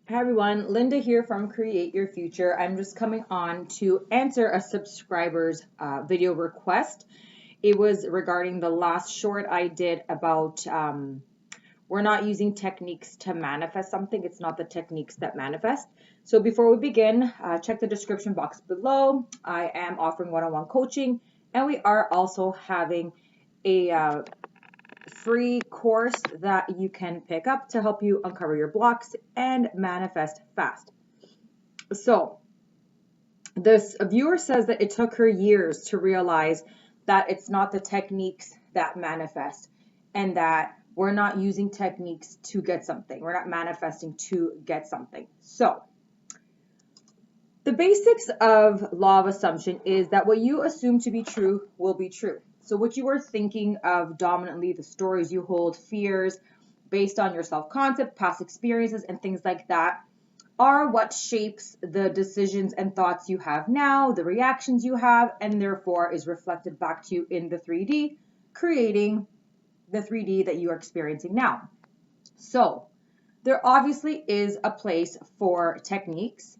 Hi everyone, Linda here from Create Your Future. I'm just coming on to answer a subscriber's video request. It was regarding the last short I did about we're not using techniques to manifest something. It's not the techniques that manifest. So before we begin, check the description box below. I am offering one-on-one coaching, and we are also having a free course that you can pick up to help you uncover your blocks and manifest fast. So this viewer says that it took her years to realize that it's not the techniques that manifest, and that we're not using techniques to get something. We're not manifesting to get something. So the basics of law of assumption is that what you assume to be true will be true. So what you are thinking of dominantly, the stories you hold, fears based on your self-concept, past experiences, and things like that are what shapes the decisions and thoughts you have now, the reactions you have, and therefore is reflected back to you in the 3D, creating the 3D that you are experiencing now. So there obviously is a place for techniques,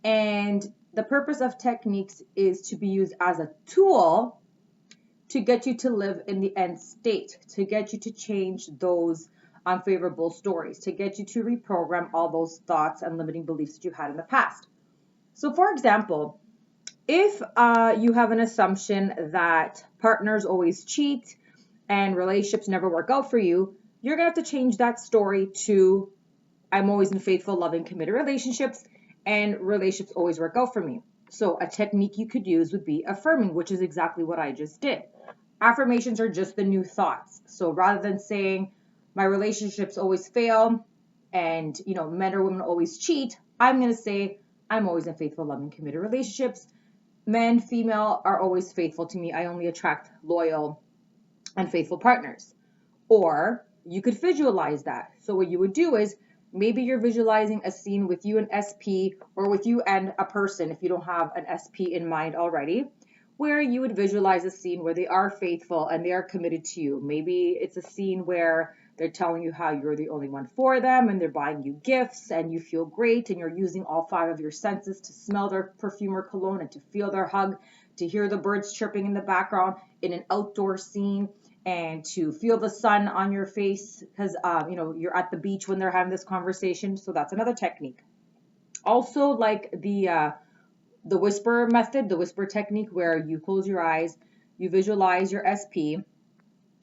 and the purpose of techniques is to be used as a tool to get you to live in the end state, to get you to change those unfavorable stories, to get you to reprogram all those thoughts and limiting beliefs that you had in the past. So for example, if you have an assumption that partners always cheat and relationships never work out for you, you're going to have to change that story to I'm always in faithful, loving, committed relationships, and relationships always work out for me. So a technique you could use would be affirming, which is exactly what I just did. Affirmations are just the new thoughts. So rather than saying my relationships always fail and men or women always cheat, I'm going to say I'm always in faithful, loving, committed relationships. Men, female are always faithful to me. I only attract loyal and faithful partners. Or you could visualize that. So what you would do is maybe you're visualizing a scene with you and SP, or with you and a person if you don't have an SP in mind already, where you would visualize a scene where they are faithful and they are committed to you. Maybe it's a scene where they're telling you how you're the only one for them, and they're buying you gifts and you feel great, and you're using all 5 of your senses to smell their perfume or cologne and to feel their hug, to hear the birds chirping in the background in an outdoor scene, and to feel the sun on your face because you're at the beach when they're having this conversation. So that's another technique. Also, like the whisper method, the whisper technique, where you close your eyes, you visualize your SP,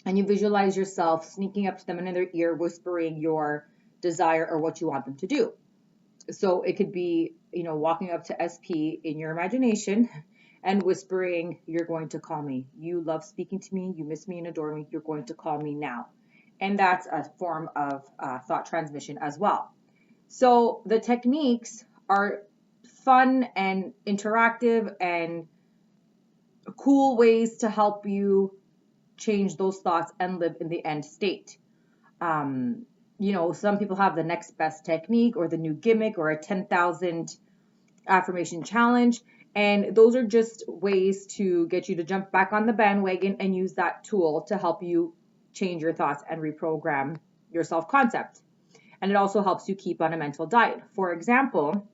and you visualize yourself sneaking up to them and in their ear whispering your desire or what you want them to do. So it could be, walking up to SP in your imagination and whispering, you're going to call me. You love speaking to me. You miss me and adore me. You're going to call me now. And that's a form of thought transmission as well. So the techniques are fun and interactive and cool ways to help you change those thoughts and live in the end state. Some people have the next best technique or the new gimmick or a 10,000 affirmation challenge. And those are just ways to get you to jump back on the bandwagon and use that tool to help you change your thoughts and reprogram your self-concept. And it also helps you keep on a mental diet. For example,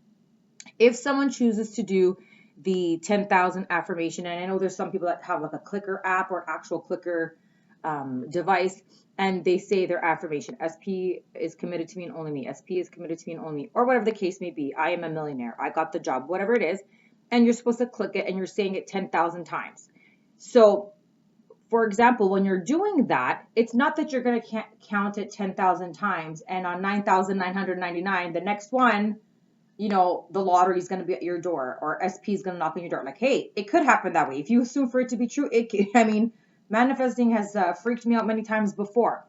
if someone chooses to do the 10,000 affirmation, and I know there's some people that have like a clicker app or actual clicker device, and they say their affirmation, SP is committed to me and only me, SP is committed to me and only me, or whatever the case may be. I am a millionaire, I got the job, whatever it is, and you're supposed to click it and you're saying it 10,000 times. So for example, when you're doing that, it's not that you're going to count it 10,000 times and on 9,999, the next one, the lottery is going to be at your door, or SP is going to knock on your door. Like, hey, it could happen that way. If you assume for it to be true, manifesting has freaked me out many times before.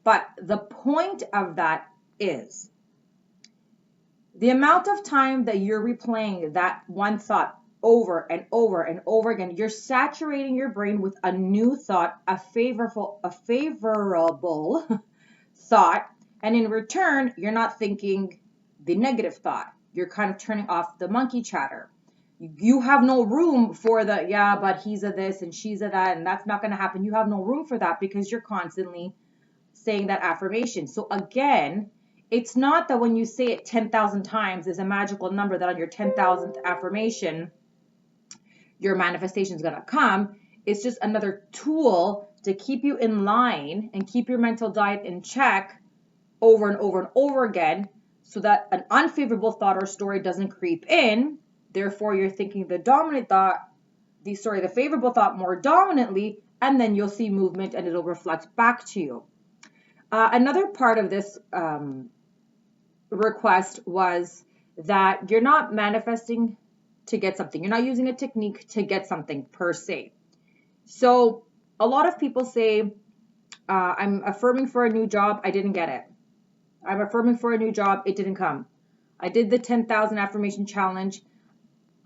But the point of that is the amount of time that you're replaying that one thought over and over and over again, you're saturating your brain with a new thought, a favorable thought, and in return, you're not thinking the negative thought. You're kind of turning off the monkey chatter. You have no room for the, yeah, but he's a this and she's a that, and that's not going to happen. You have no room for that because you're constantly saying that affirmation. So again, It's not that when you say it 10,000 times is a magical number that on your 10,000th affirmation, your manifestation is going to come. It's just another tool to keep you in line and keep your mental diet in check over and over and over again so that an unfavorable thought or story doesn't creep in. Therefore, you're thinking the dominant thought, the favorable thought more dominantly, and then you'll see movement and it'll reflect back to you. Another part of this request was that you're not manifesting to get something. You're not using a technique to get something per se. So a lot of people say, I'm affirming for a new job, I didn't get it. I'm affirming for a new job, it didn't come. I did the 10,000 affirmation challenge,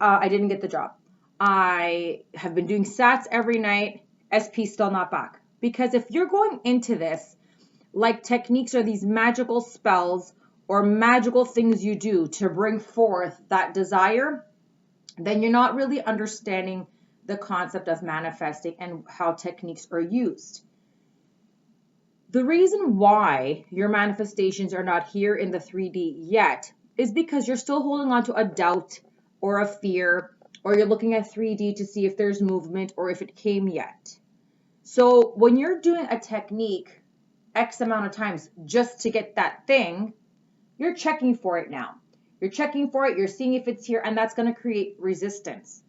I didn't get the job. I have been doing SATs every night, SP still not back. Because if you're going into this like techniques are these magical spells or magical things you do to bring forth that desire, then you're not really understanding the concept of manifesting and how techniques are used. The reason why your manifestations are not here in the 3D yet is because you're still holding on to a doubt or a fear, or you're looking at 3D to see if there's movement or if it came yet. So when you're doing a technique X amount of times just to get that thing, you're checking for it now. You're checking for it, you're seeing if it's here, and that's going to create resistance.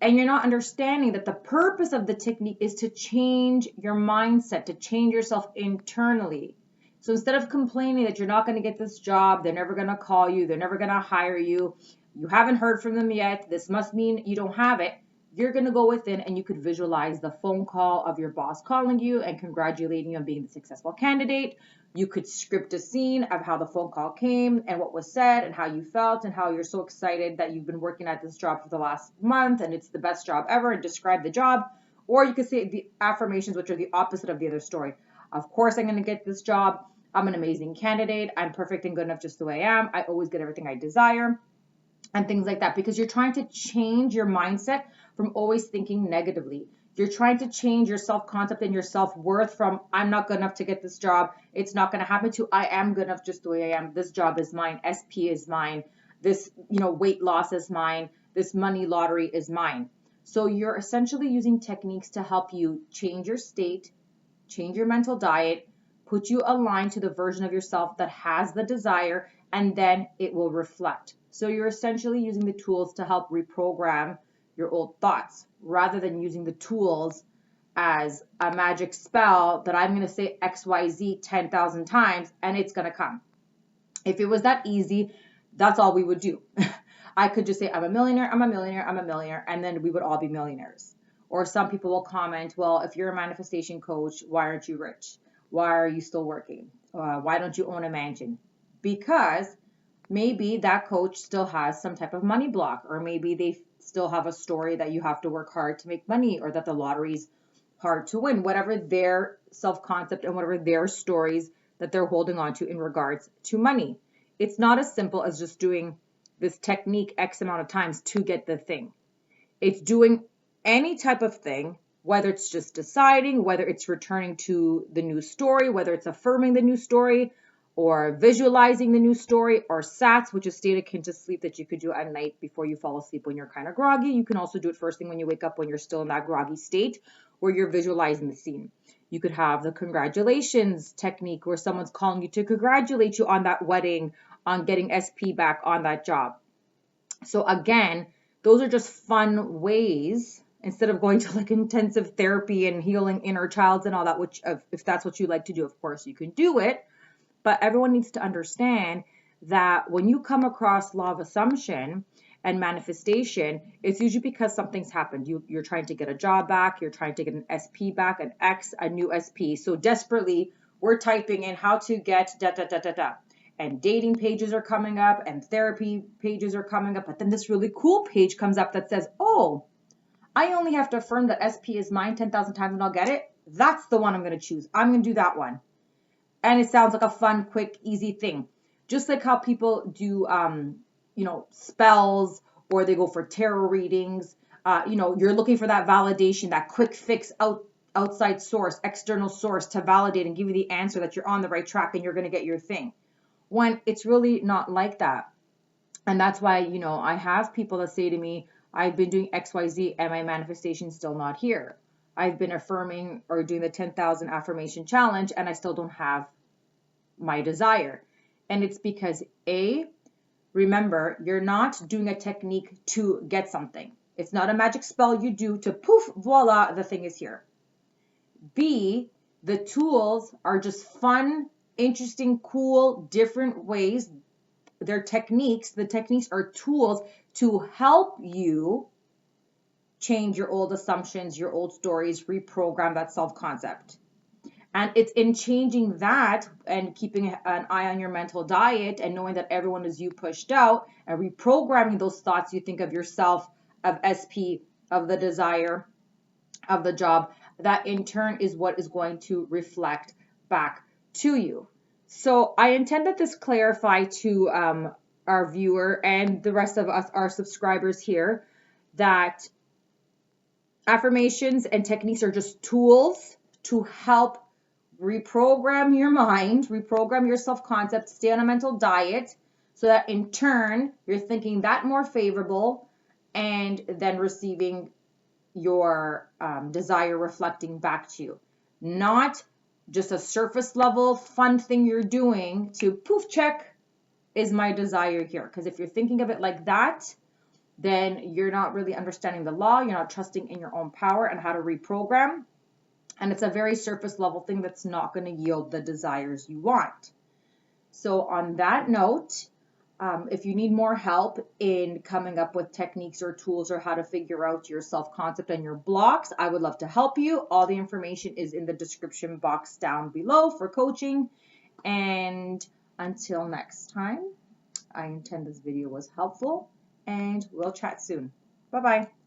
And you're not understanding that the purpose of the technique is to change your mindset, to change yourself internally. So instead of complaining that you're not going to get this job, they're never going to call you, they're never going to hire you, you haven't heard from them yet, this must mean you don't have it, you're going to go within and you could visualize the phone call of your boss calling you and congratulating you on being the successful candidate. You could script a scene of how the phone call came and what was said and how you felt and how you're so excited that you've been working at this job for the last month and it's the best job ever, and describe the job. Or you could say the affirmations, which are the opposite of the other story. Of course, I'm going to get this job. I'm an amazing candidate. I'm perfect and good enough just the way I am. I always get everything I desire. And things like that, because you're trying to change your mindset from always thinking negatively. You're trying to change your self-concept and your self-worth from I'm not good enough to get this job, it's not going to happen, to I am good enough just the way I am. This job is mine, SP is mine, this weight loss is mine, this money lottery is mine. So you're essentially using techniques to help you change your state, change your mental diet, put you aligned to the version of yourself that has the desire, and then it will reflect. So you're essentially using the tools to help reprogram your old thoughts rather than using the tools as a magic spell that I'm going to say XYZ 10,000 times and it's going to come. If it was that easy, that's all we would do. I could just say, I'm a millionaire, I'm a millionaire, I'm a millionaire, and then we would all be millionaires. Or some people will comment, well, if you're a manifestation coach, why aren't you rich? Why are you still working? Why don't you own a mansion? Because maybe that coach still has some type of money block, or maybe they still have a story that you have to work hard to make money, or that the lottery's hard to win, whatever their self-concept and whatever their stories that they're holding on to in regards to money. It's not as simple as just doing this technique X amount of times to get the thing. It's doing any type of thing, whether it's just deciding, whether it's returning to the new story, whether it's affirming the new story, or visualizing the new story, or SATs, which is state akin to sleep that you could do at night before you fall asleep when you're kind of groggy. You can also do it first thing when you wake up when you're still in that groggy state where you're visualizing the scene. You could have the congratulations technique where someone's calling you to congratulate you on that wedding, on getting SP back on that job. So again, those are just fun ways, instead of going to like intensive therapy and healing inner childs and all that, which if that's what you like to do, of course you can do it. But everyone needs to understand that when you come across law of assumption and manifestation, it's usually because something's happened. You're trying to get a job back, you're trying to get an SP back, an X, a new SP. So desperately, we're typing in how to get da da da da da. And dating pages are coming up and therapy pages are coming up. But then this really cool page comes up that says, oh, I only have to affirm that SP is mine 10,000 times and I'll get it. That's the one I'm going to choose. I'm going to do that one. And it sounds like a fun, quick, easy thing. Just like how people do, spells, or they go for tarot readings. You're looking for that validation, that quick fix outside source, external source to validate and give you the answer that you're on the right track and you're going to get your thing. when it's really not like that. And that's why, you know, I have people that say to me, I've been doing XYZ and my manifestation's still not here. I've been affirming or doing the 10,000 affirmation challenge and I still don't have my desire. And it's because remember, you're not doing a technique to get something. It's not a magic spell you do to poof, voila, the thing is here. B, the tools are just fun, interesting, cool, different ways. They're techniques. The techniques are tools to help you change your old assumptions, your old stories, reprogram that self-concept. And it's in changing that and keeping an eye on your mental diet and knowing that everyone is you pushed out and reprogramming those thoughts you think of yourself, of SP, of the desire, of the job, that in turn is what is going to reflect back to you. So I intend that this clarify to our viewer and the rest of us, our subscribers here, that affirmations and techniques are just tools to help reprogram your mind, reprogram your self-concept, stay on a mental diet, so that in turn you're thinking that more favorable and then receiving your desire reflecting back to you. Not just a surface level fun thing you're doing to poof check, is my desire here? Because if you're thinking of it like that, then you're not really understanding the law, you're not trusting in your own power and how to reprogram. And it's a very surface level thing that's not going to yield the desires you want. So on that note, if you need more help in coming up with techniques or tools or how to figure out your self-concept and your blocks, I would love to help you. All the information is in the description box down below for coaching. And until next time, I intend this video was helpful and we'll chat soon. Bye-bye.